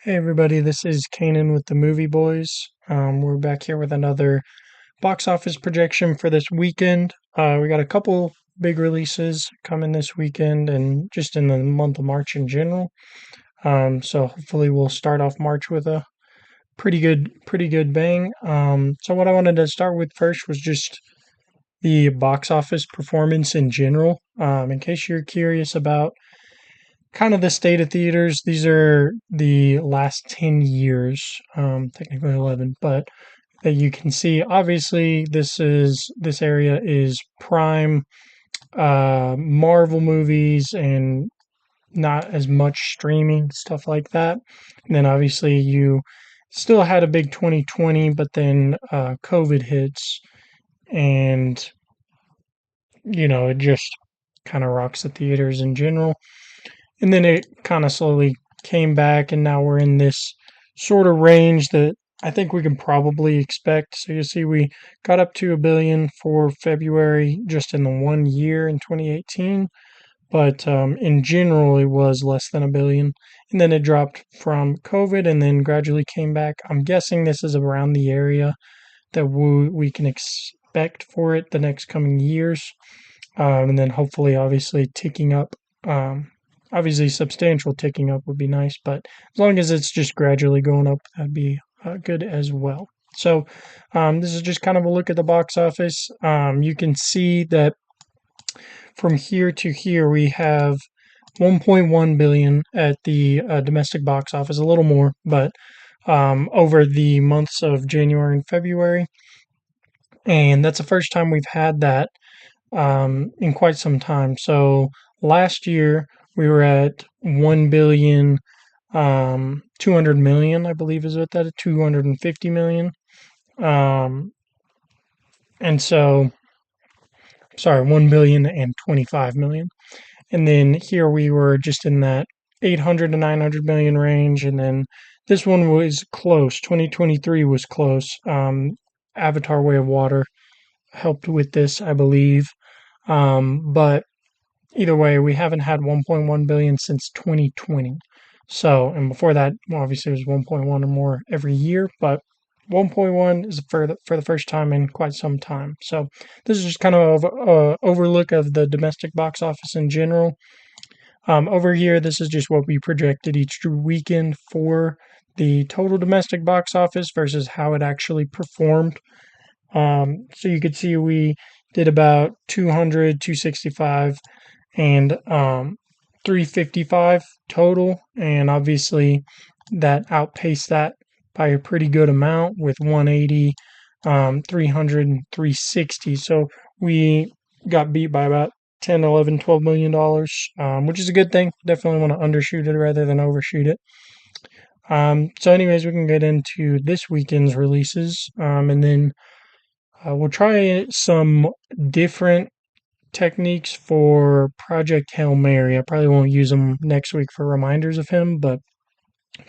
Hey everybody, this is Kanan with the Movie Boys. We're back here with another box office projection for this weekend. We got a couple big releases coming this weekend and just in the month of March in general. So hopefully we'll start off March with a pretty good bang. So what I wanted to start with first was just the box office performance in general. In case you're curious about kind of the state of theaters. These are the last 10 years, technically 11, but that you can see. Obviously, this area is prime Marvel movies and not as much streaming stuff like that. And then obviously you still had a big 2020, but then COVID hits, and it just kind of rocks the theaters in general. And then it kind of slowly came back, and now we're in this sort of range that I think we can probably expect. So you see, we got up to a billion for February just in the 1 year in 2018, but in general, it was less than a billion. And then it dropped from COVID and then gradually came back. I'm guessing this is around the area that we can expect for it the next coming years. And then hopefully, obviously, ticking up. Obviously, substantial ticking up would be nice, but as long as it's just gradually going up, that'd be good as well. So, this is just kind of a look at the box office. You can see that from here to here, we have 1.1 billion at the domestic box office, a little more, but over the months of January and February. And that's the first time we've had that in quite some time. So last year we were at 1 billion 200 million, I believe is what that is, 250 million. And so sorry, 1 billion and 25 million. And then here we were just in that 800 to 900 million range, and then this one was close. 2023 was close. Avatar Way of Water helped with this, I believe. But either way, we haven't had 1.1 billion since 2020. So, and before that, well, obviously it was 1.1 or more every year, but 1.1 is for the first time in quite some time. So, this is just kind of a overlook of the domestic box office in general. Over here, this is just what we projected each weekend for the total domestic box office versus how it actually performed. So you could see we did about 200, 265, and 355 total, and obviously that outpaced that by a pretty good amount with 180, 300, and 360. So we got beat by about 10, 11, 12 million dollars, which is a good thing. Definitely want to undershoot it rather than overshoot it. So anyways, we can get into this weekend's releases, and then we'll try some different techniques for Project Hail Mary. I probably won't use them next week for reminders of him, but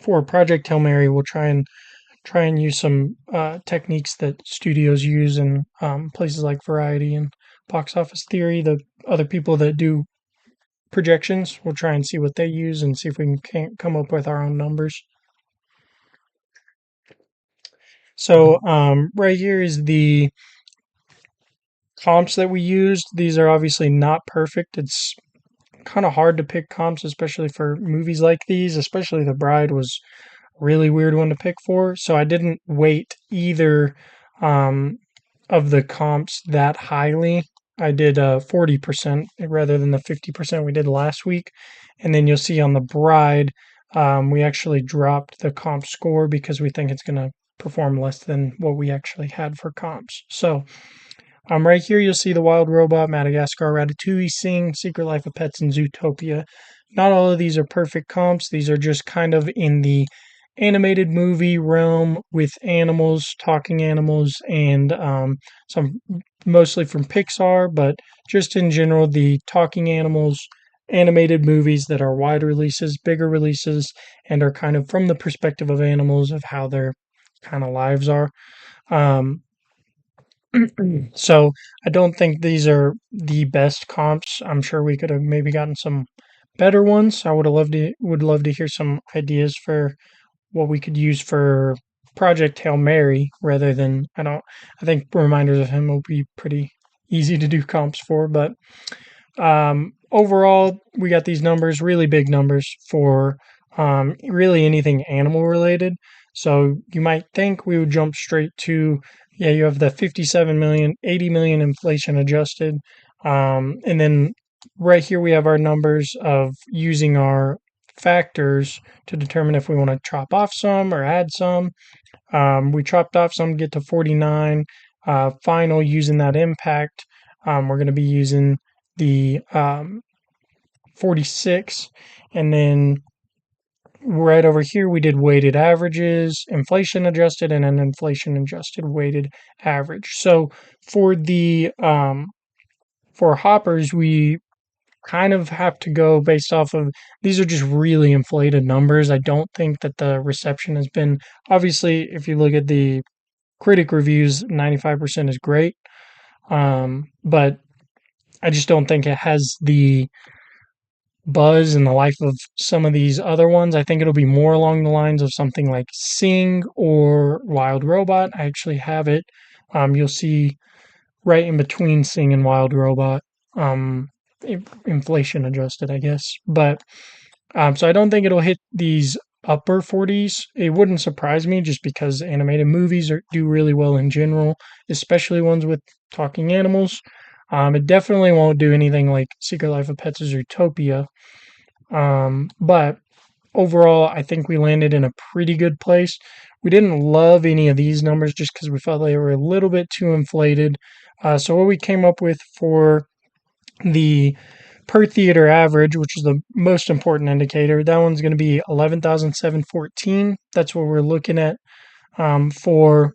for Project Hail Mary, we'll try and use some techniques that studios use in places like Variety and Box Office Theory. The other people that do projections, we'll try and see what they use and see if we can come up with our own numbers. So right here is the comps that we used. These are obviously not perfect. It's kind of hard to pick comps, especially for movies like these. Especially The Bride was a really weird one to pick for. So I didn't weight either of the comps that highly. I did 40% rather than the 50% we did last week. And then you'll see on The Bride, we actually dropped the comp score because we think it's going to perform less than what we actually had for comps. So right here you'll see The Wild Robot, Madagascar, Ratatouille, Sing, Secret Life of Pets, and Zootopia. Not all of these are perfect comps. These are just kind of in the animated movie realm with animals, talking animals, and some mostly from Pixar, but just in general, the talking animals animated movies that are wide releases, bigger releases, and are kind of from the perspective of animals of how their kind of lives are. Um, so I don't think these are the best comps. I'm sure we could have maybe gotten some better ones. I would love to hear some ideas for what we could use for Project Hail Mary rather than I think reminders of him will be pretty easy to do comps for, but overall, we got these numbers, really big numbers for really anything animal related. So you might think we would jump straight to, yeah, you have the 57 million, 80 million inflation adjusted. And then right here we have our numbers of using our factors to determine if we want to chop off some or add some. We chopped off some, get to 49. Final using that impact. We're going to be using the 46. And then right over here, we did weighted averages, inflation adjusted, and an inflation adjusted weighted average. So for the for hoppers, we kind of have to go based off of these are just really inflated numbers. I don't think that the reception has been obviously if you look at the critic reviews, 95% is great. But I just don't think it has the buzz and the life of some of these other ones. I think it'll be more along the lines of something like Sing or Wild Robot. I actually have it. You'll see right in between Sing and Wild Robot, um, inflation adjusted, I guess. But so I don't think it'll hit these upper 40s. It wouldn't surprise me just because animated movies do really well in general, especially ones with talking animals. It definitely won't do anything like Secret Life of Pets or Zootopia. But overall, I think we landed in a pretty good place. We didn't love any of these numbers just because we felt they were a little bit too inflated. So what we came up with for the per theater average, which is the most important indicator, that one's going to be 11,714. That's what we're looking at for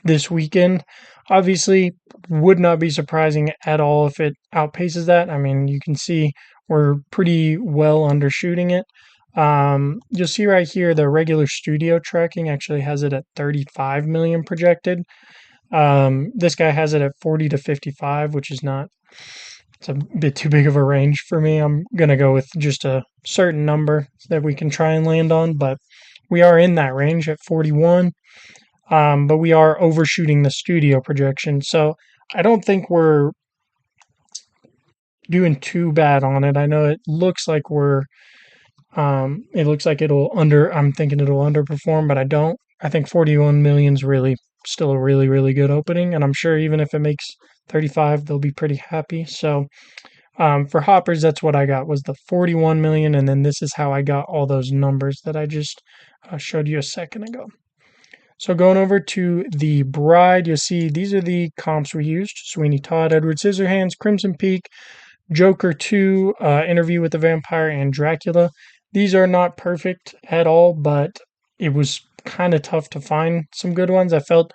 this weekend. Obviously, would not be surprising at all if it outpaces that. I mean, you can see we're pretty well undershooting it. You'll see right here the regular studio tracking actually has it at 35 million projected. This guy has it at 40 to 55, which is not, it's a bit too big of a range for me. I'm going to go with just a certain number that we can try and land on, but we are in that range at 41. But we are overshooting the studio projection. So I don't think we're doing too bad on it. I know it looks like I'm thinking it'll underperform, but I don't. I think 41 million is really still a really, really good opening. And I'm sure even if it makes 35, they'll be pretty happy. So, for hoppers, that's what I got was the 41 million. And then this is how I got all those numbers that I just showed you a second ago. So going over to the Bride, you'll see these are the comps we used. Sweeney Todd, Edward Scissorhands, Crimson Peak, Joker 2, Interview with the Vampire, and Dracula. These are not perfect at all, but it was kind of tough to find some good ones. I felt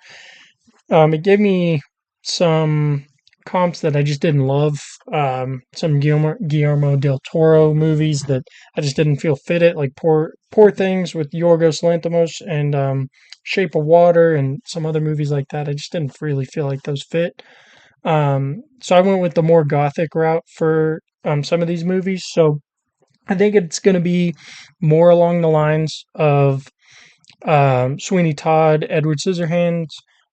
it gave me some comps that I just didn't love. Some Guillermo del Toro movies that I just didn't feel fit it, like Poor Things with Yorgos Lanthimos and Shape of Water and some other movies like that. I just didn't really feel like those fit. So I went with the more gothic route for some of these movies. So I think it's going to be more along the lines of Sweeney Todd, Edward Scissorhands,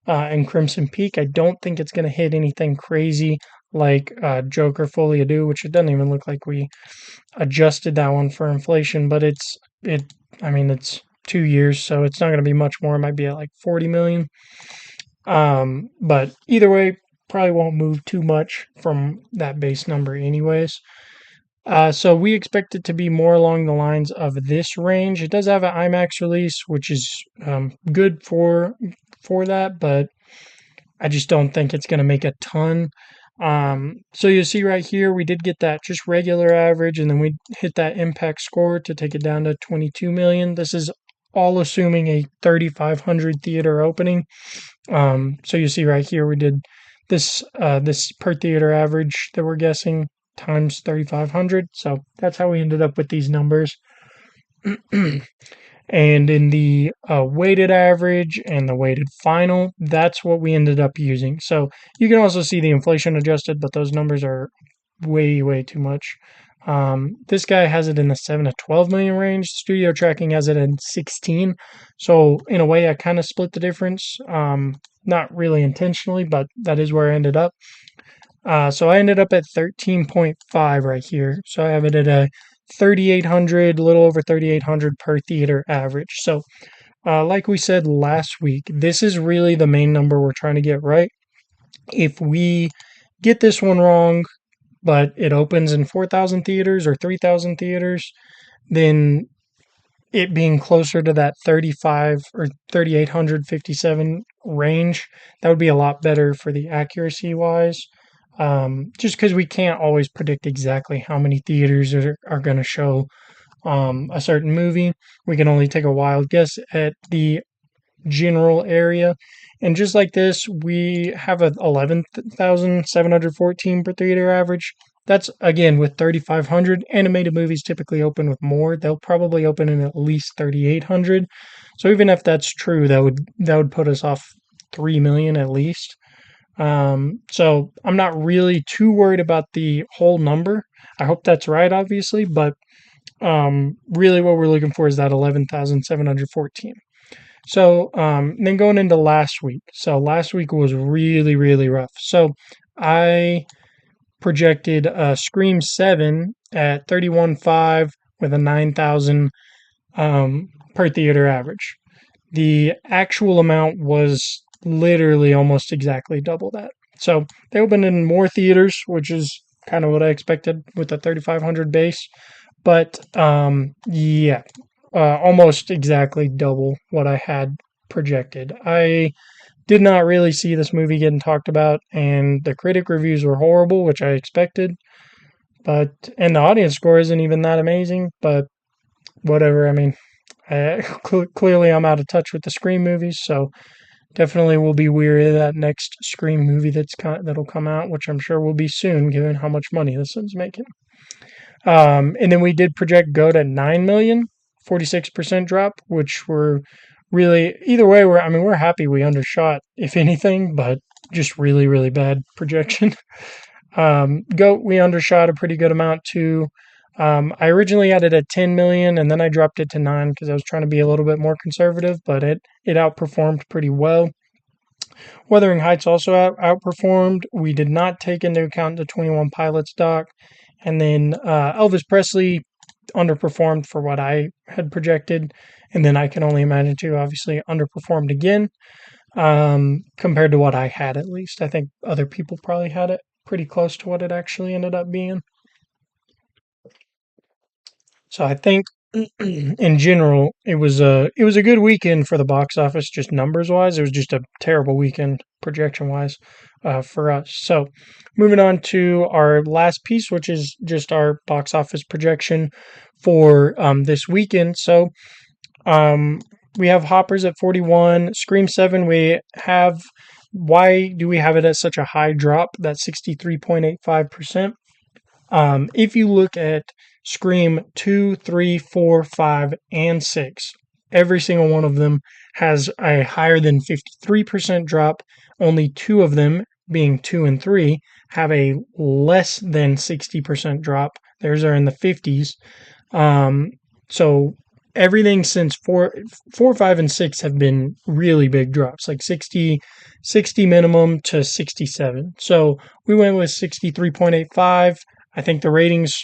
and Crimson Peak. I don't think it's going to hit anything crazy like Joker Folie à Deux, which it doesn't even look like we adjusted that one for inflation, but I mean, it's 2 years, so it's not going to be much more. It might be at like 40 million. But either way, probably won't move too much from that base number anyways. So we expect it to be more along the lines of this range. It does have an IMAX release, which is good for that, but I just don't think it's going to make a ton. So you'll see right here, we did get that just regular average, and then we hit that impact score to take it down to 22 million. This is all assuming a 3,500 theater opening. So you see right here, we did this per theater average that we're guessing times 3,500. So that's how we ended up with these numbers. And in the weighted average and the weighted final, that's what we ended up using. So you can also see the inflation adjusted, but those numbers are way, way too much. This guy has it in the 7 to 12 million range. Studio tracking has it in 16. So in a way, I kind of split the difference. Not really intentionally, but that is where I ended up. So I ended up at 13.5 right here. So I have it at a 3,800, a little over 3,800 per theater average. So like we said last week, this is really the main number we're trying to get right. If we get this one wrong, but it opens in 4,000 theaters or 3,000 theaters, then it being closer to that 35 or 3,857 range, that would be a lot better for the accuracy wise. Just because we can't always predict exactly how many theaters are going to show a certain movie. We can only take a wild guess at the general area. And just like this, we have a 11,714 per theater average. That's again with 3,500. Animated movies typically open with more. They'll probably open in at least 3,800. So even if that's true, that would put us off 3 million at least. So I'm not really too worried about the whole number. I hope that's right, obviously, but really what we're looking for is that 11,714. So then going into last week. So last week was really, really rough. So I projected Scream 7 at 31.5 with a 9,000 per theater average. The actual amount was literally almost exactly double that. So they opened in more theaters, which is kind of what I expected with the 3,500 base. But yeah, almost exactly double what I had projected. I did not really see this movie getting talked about, and the critic reviews were horrible, which I expected. But and the audience score isn't even that amazing. But whatever. I mean, clearly I'm out of touch with the Scream movies, so definitely will be weary of that next Scream movie that'll come out, which I'm sure will be soon, given how much money this one's making. And then we did project GOAT at 9 million, 46% drop, which were really, either way, we're happy we undershot, if anything, but just really, really bad projection. GOAT, we undershot a pretty good amount too. I originally had it at 10 million and then I dropped it to 9 because I was trying to be a little bit more conservative, but it outperformed pretty well. Wuthering Heights also outperformed. We did not take into account the 21 Pilots doc. And then Elvis Presley underperformed for what I had projected. And then I can only imagine too, obviously, underperformed again compared to what I had at least. I think other people probably had it pretty close to what it actually ended up being. So I think in general it was a good weekend for the box office, just numbers wise. It was just a terrible weekend projection wise for us. So moving on to our last piece, which is just our box office projection for this weekend. So um, we have Hoppers at 41, Scream 7. We have why do we have it at such a high drop? That's 63.85%. If you look at Scream 2, 3, 4, 5, and 6, every single one of them has a higher than 53% drop. Only two of them, being 2 and 3, have a less than 60% drop. Theirs are in the 50s. So everything since 4, 5, and 6 have been really big drops, like 60 minimum to 67. So we went with 63.85. I think the ratings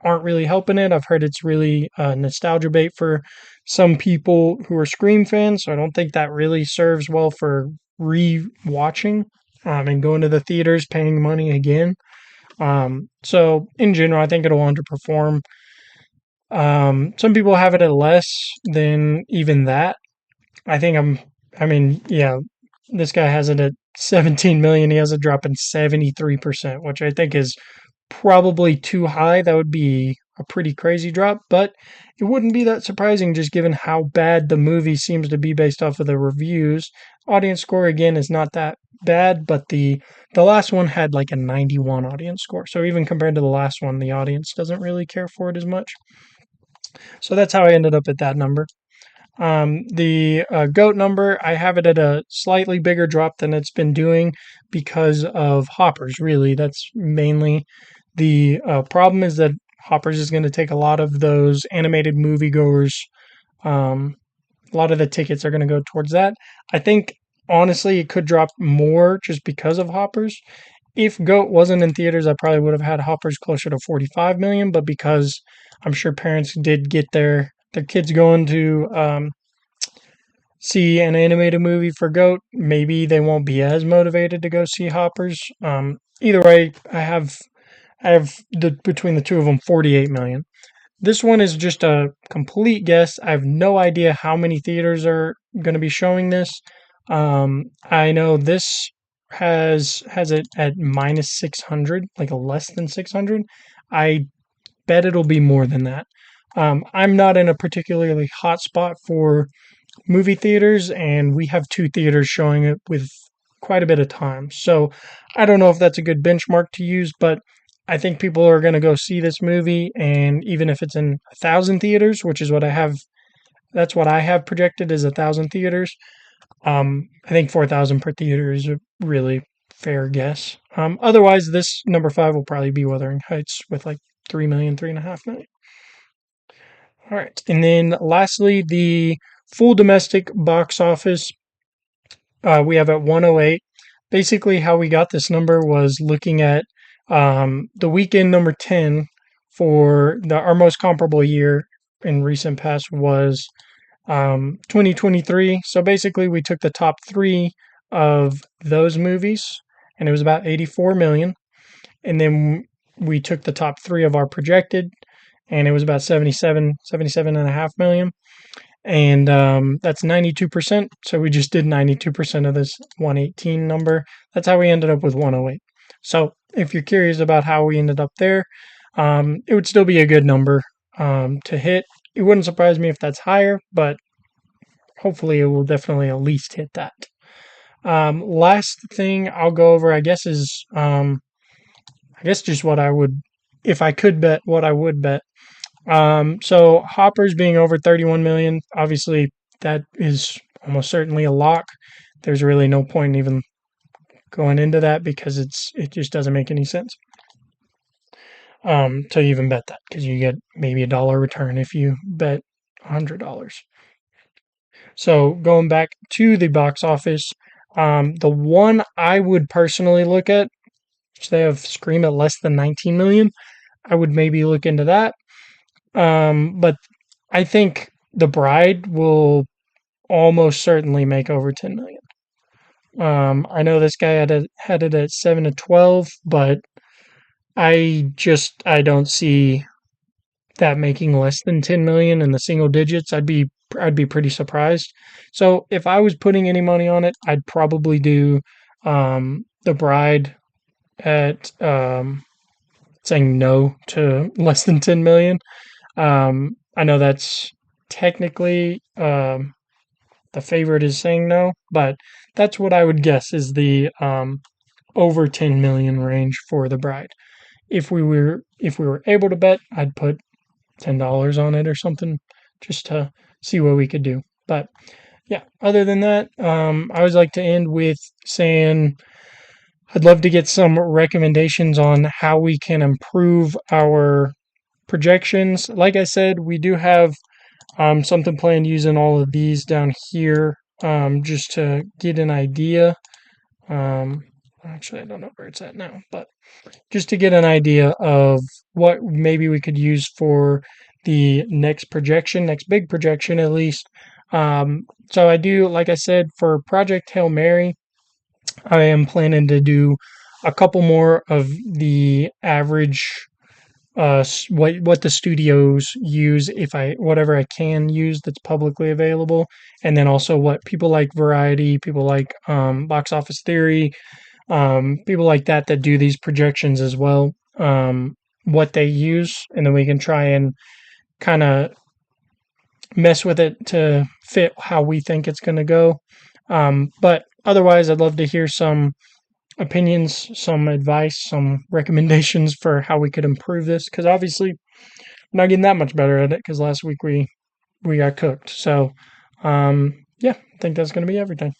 aren't really helping it. I've heard it's really nostalgia bait for some people who are Scream fans, so I don't think that really serves well for re-watching and going to the theaters, paying money again. So in general, I think it'll underperform. Some people have it at less than even that. Yeah, this guy has it at 17 million. He has a drop in 73%, which I think is probably too high. That would be a pretty crazy drop, but it wouldn't be that surprising just given how bad the movie seems to be based off of the reviews. Audience score again is not that bad, but the last one had like a 91 audience score. So even compared to the last one, the audience doesn't really care for it as much. So that's how I ended up at that number. The GOAT number, I have it at a slightly bigger drop than it's been doing because of Hoppers, really. That's mainly The problem is that Hoppers is going to take a lot of those animated moviegoers. Um, a lot of the tickets are going to go towards that. I think honestly it could drop more just because of Hoppers. If Goat wasn't in theaters, I probably would have had Hoppers closer to 45 million. But because I'm sure parents did get their kids going to see an animated movie for Goat, maybe they won't be as motivated to go see Hoppers. Either way, I have between the two of them 48 million. This one is just a complete guess. I have no idea how many theaters are going to be showing this. I know this has it at minus 600, like a less than 600. I bet it'll be more than that. I'm not in a particularly hot spot for movie theaters, and we have two theaters showing it with quite a bit of time. So I don't know if that's a good benchmark to use, but I think people are going to go see this movie, and even if it's in 1,000 theaters, which is what I have, that's what I have projected is 1,000 theaters. I think 4,000 per theater is a really fair guess. Otherwise, this number five will probably be Wuthering Heights with like 3 million, 3.5 million. All right, and then lastly, the full domestic box office we have at 108. Basically, how we got this number was looking at the weekend number 10 for our most comparable year in recent past was 2023. So basically, we took the top three of those movies, and it was about 84 million. And then we took the top three of our projected, and it was about 77.5 million. And that's 92%. So we just did 92% of this 118 number. That's how we ended up with 108. So if you're curious about how we ended up there, it would still be a good number to hit. It wouldn't surprise me if that's higher, but hopefully it will definitely at least hit that. Last thing I'll go over, I guess, is I guess just what I would, if I could bet, what I would bet. So Hoppers being over 31 million, obviously that is almost certainly a lock. There's really no point in even going into that because it just doesn't make any sense to even bet that because you get maybe $1 return if you bet $100. So going back to the box office, the one I would personally look at, which they have Scream at less than 19 million, I would maybe look into that. But I think The Bride will almost certainly make over 10 million. I know this guy had it at 7 to 12, but I don't see that making less than 10 million in the single digits. I'd be pretty surprised. So if I was putting any money on it, I'd probably do The Bride at saying no to less than 10 million. I know that's technically the favorite is saying no, but that's what I would guess is the over 10 million range for The Bride. If we were able to bet, I'd put $10 on it or something just to see what we could do. But yeah, other than that, I always like to end with saying I'd love to get some recommendations on how we can improve our projections. Like I said, we do have something planned using all of these down here just to get an idea. Um, Actually, I don't know where it's at now, but just to get an idea of what maybe we could use for the next projection, next big projection at least. So I do, like I said, for Project Hail Mary, I am planning to do a couple more of the average what the studios use if I whatever I can use that's publicly available, and then also what people like Variety, people like Box Office Theory, people like that do these projections as well, what they use, and then we can try and kind of mess with it to fit how we think it's going to go. But otherwise, I'd love to hear some opinions, some advice, some recommendations for how we could improve this. Because obviously, we're not getting that much better at it. Because last week we got cooked. So, yeah, I think that's going to be everything.